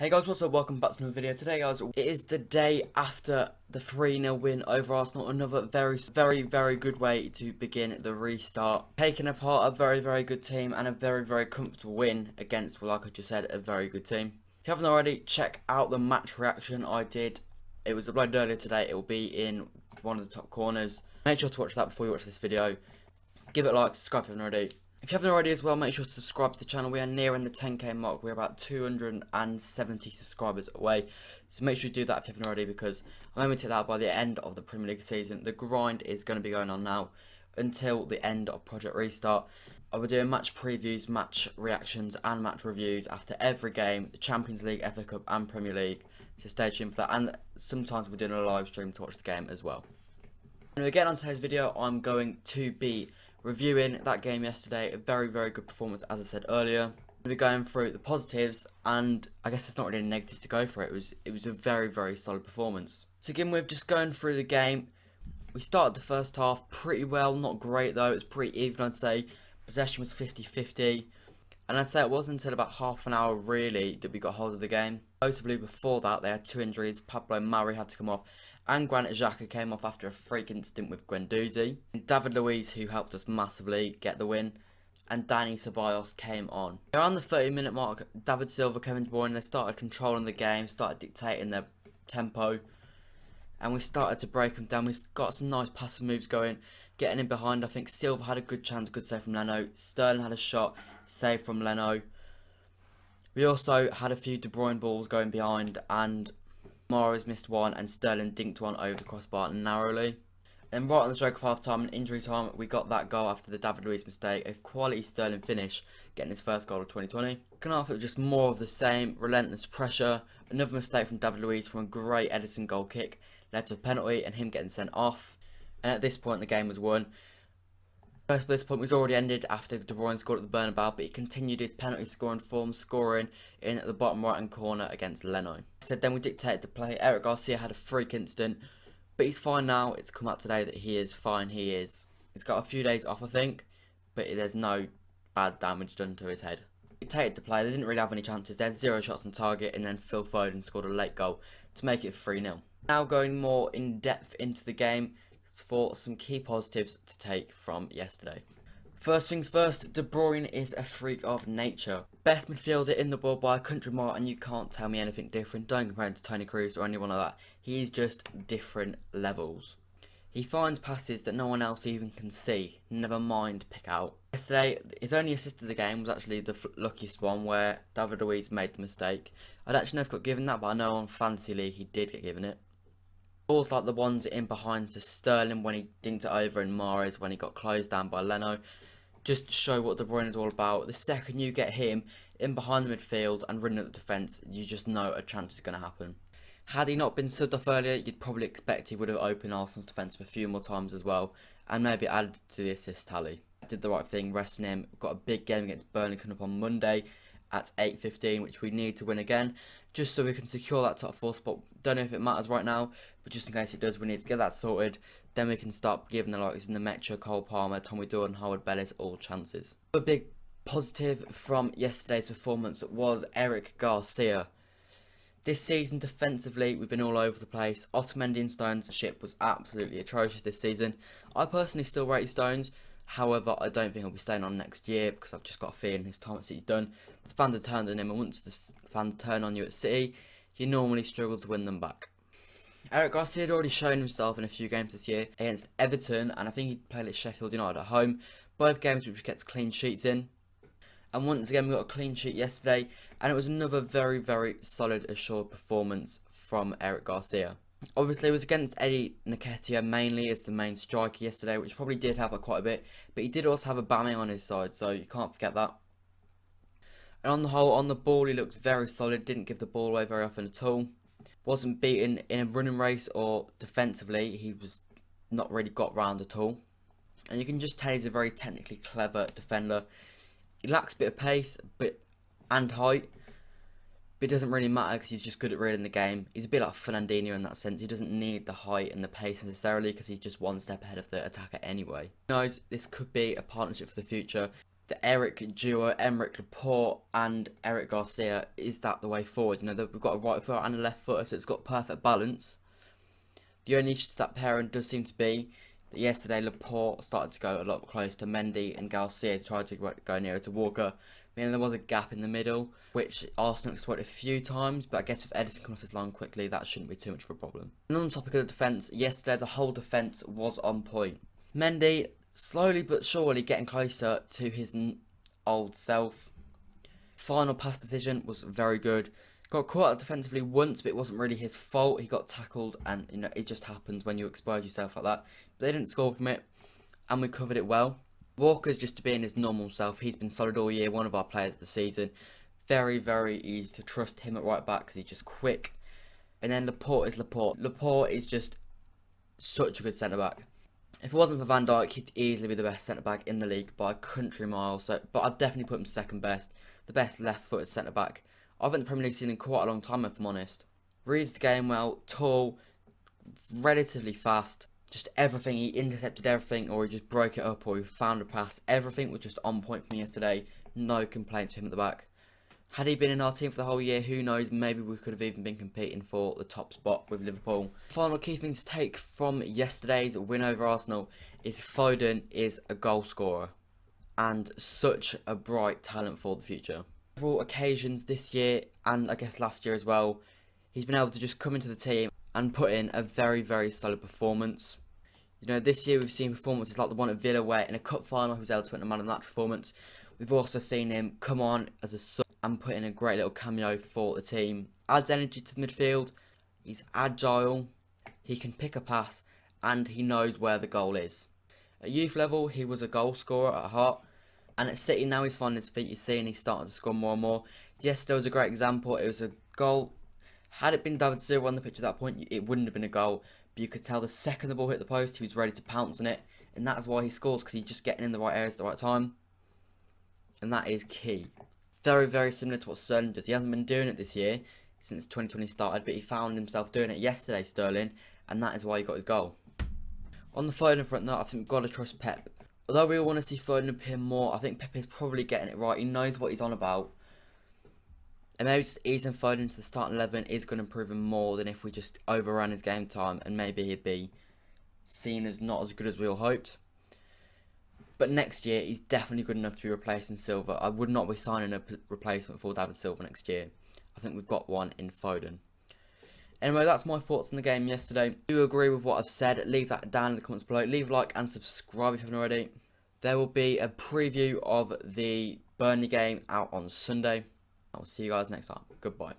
Hey guys, what's up? Welcome back to another video. Today guys, it is the day after the 3-0 win over Arsenal. Another very good way to begin the restart. Taking apart a very good team and a very comfortable win against, well, like I just said, a very good team. If you haven't already, check out the match reaction I did. It was uploaded earlier today. It will be in one of the top corners. Make sure to watch that before you watch this video. Give it a like, subscribe if you haven't already. If you haven't already as well, make sure to subscribe to the channel. We are nearing the 10k mark. We're about 270 subscribers away. So make sure you do that if you haven't already, because I'm aiming to hit that by the end of the Premier League season. The grind is going to be going on now until the end of Project Restart. I'll be doing match previews, match reactions and match reviews after every game, the Champions League, FA Cup and Premier League. So stay tuned for that, and sometimes we're doing a live stream to watch the game as well. And again, on today's video, I'm going to be reviewing that game yesterday. A very good performance, as I said earlier. We'll be going through the positives, and I guess there's not really any negatives to go for. It was a very solid performance. To begin with, just going through the game, we started the first half pretty well. Not great though, it was pretty even, I'd say. Possession was 50-50, and I'd say it wasn't until about half an hour really that we got hold of the game. Notably before that, they had two injuries. Pablo Mari had to come off, and Granit Xhaka came off after a freak incident with Guendouzi. David Luiz, who helped us massively get the win, and Dani Ceballos came on. Around the 30-minute mark, David Silva, Kevin De Bruyne, they started controlling the game, started dictating their tempo, and we started to break them down. We got some nice passing moves going, getting in behind. I think Silva had a good chance, good save from Leno. Sterling had a shot, save from Leno. We also had a few De Bruyne balls going behind, and Mahrez missed one, and Sterling dinked one over the crossbar narrowly. Then right on the stroke of half time and injury time, we got that goal after the David Luiz mistake. A quality Sterling finish, getting his first goal of 2020. Second half, it was just more of the same, relentless pressure. Another mistake from David Luiz from a great Ederson goal kick led to a penalty and him getting sent off. And at this point, the game was won. First this point was already ended after De Bruyne scored at the Bernabeu, but he continued his penalty scoring form, scoring in at the bottom right hand corner against Leno. So then we dictated the play. Eric Garcia had a freak incident, but he's fine now. It's come out today that he is fine. He's got a few days off, I think, but there's no bad damage done to his head. Dictated the play. They didn't really have any chances. They had 0 shots on target, and then Phil Foden scored a late goal to make it 3-0. Now going more in depth into the game for some key positives to take from yesterday. First things first, De Bruyne is a freak of nature. Best midfielder in the world by a country mile, and you can't tell me anything different. Don't compare him to Toni Kroos or anyone like that. He's just different levels. He finds passes that no one else even can see, never mind pick out. Yesterday, his only assist of the game was actually the luckiest one where David Luiz made the mistake. I'd actually never got given that, but I know on Fantasy League he did get given it. Balls like the ones in behind to Sterling when he dinked it over, and Mahrez when he got closed down by Leno, just to show what De Bruyne is all about. The second you get him in behind the midfield and running at the defence, you just know a chance is going to happen. Had he not been subbed off earlier, you'd probably expect he would have opened Arsenal's defence a few more times as well, and maybe added to the assist tally. Did the right thing, resting him. Got a big game against Burnley coming up on Monday at 8:15, which we need to win again, just so we can secure that top 4 spot. Don't know if it matters right now, but just in case it does, we need to get that sorted. Then we can start giving the likes in the Metro, Cole Palmer, Tommy Doyle and Howard Bellis all chances. A big positive from yesterday's performance was Eric Garcia. This season defensively, we've been all over the place. Otamendi and Stones' ship was absolutely atrocious this season. I personally still rate Stones. However, I don't think he'll be staying on next year, because I've just got a feeling his time at City's done. The fans have turned on him, and once the fans turn on you at City, you normally struggle to win them back. Eric Garcia had already shown himself in a few games this year against Everton, and I think he played at Sheffield United at home. Both games which kept clean sheets in. And once again, we got a clean sheet yesterday, and it was another very solid, assured performance from Eric Garcia. Obviously, it was against Eddie Nketiah mainly as the main striker yesterday, which probably did help quite a bit. But he did also have a Aubameyang on his side, so you can't forget that. And on the whole, on the ball, he looked very solid. Didn't give the ball away very often at all. Wasn't beaten in a running race or defensively. He was not really got round at all. And you can just tell he's a very technically clever defender. He lacks a bit of pace and height. But it doesn't really matter because he's just good at reading the game. He's a bit like Fernandinho in that sense. He doesn't need the height and the pace necessarily because he's just one step ahead of the attacker anyway. Who knows, this could be a partnership for the future. the Eric duo, Emerick Laporte and Eric Garcia, is that the way forward? You know, we've got a right foot and a left footer, so it's got perfect balance. The only issue to that pairing does seem to be that yesterday Laporte started to go a lot closer to Mendy, and Garcia tried to go nearer to Walker, meaning there was a gap in the middle, which Arsenal exploited a few times, but I guess with Ederson coming off his line quickly, that shouldn't be too much of a problem. And on the topic of the defence, yesterday the whole defence was on point. Mendy, slowly but surely getting closer to his old self. Final pass decision was very good. Got caught out defensively once, but it wasn't really his fault. He got tackled, and you know, it just happens when you expose yourself like that. But they didn't score from it, and we covered it well. Walker's just being his normal self. He's been solid all year, one of our players of the season. Very, very easy to trust him at right back because he's just quick. And then Laporte is Laporte. Laporte is just such a good centre-back. If it wasn't for Van Dijk, he'd easily be the best centre-back in the league by a country mile. But I'd definitely put him second best. The best left-footed centre-back I haven't the Premier League seen in quite a long time, if I'm honest. Reads the game well, tall, relatively fast. Just everything, he intercepted everything, or he just broke it up, or he found a pass. Everything was just on point for me yesterday. No complaints for him at the back. Had he been in our team for the whole year, who knows, maybe we could have even been competing for the top spot with Liverpool. Final key thing to take from yesterday's win over Arsenal is Foden is a goal scorer and such a bright talent for the future. Several occasions this year, and I guess last year as well, he's been able to just come into the team and put in a very, very solid performance. You know, this year we've seen performances like the one at Villa where in a cup final he was able to put in a man of the match performance. We've also seen him come on as a sub and put in a great little cameo for the team. Adds energy to the midfield, he's agile, he can pick a pass, and he knows where the goal is. At youth level, he was a goal scorer at heart, and at City now he's finding his feet, you're seeing he's starting to score more and more. Yesterday was a great example, it was a goal. Had it been David Silva on the pitch at that point, it wouldn't have been a goal, but you could tell the second the ball hit the post, he was ready to pounce on it, and that is why he scores, because he's just getting in the right areas at the right time, and that is key. Very, very similar to what Sterling does. He hasn't been doing it this year since 2020 started, but he found himself doing it yesterday, Sterling, and that is why he got his goal. On the Foden front, though, I think we've got to trust Pep. Although we all want to see Foden appear more, I think Pep is probably getting it right. He knows what he's on about. And maybe just easing Foden into the starting 11 is going to improve him more than if we just overran his game time, and maybe he'd be seen as not as good as we all hoped. But next year, he's definitely good enough to be replacing Silva. I would not be signing a replacement for David Silva next year. I think we've got one in Foden. Anyway, that's my thoughts on the game yesterday. Do you agree with what I've said? Leave that down in the comments below. Leave a like and subscribe if you haven't already. There will be a preview of the Burnley game out on Sunday. I'll see you guys next time. Goodbye.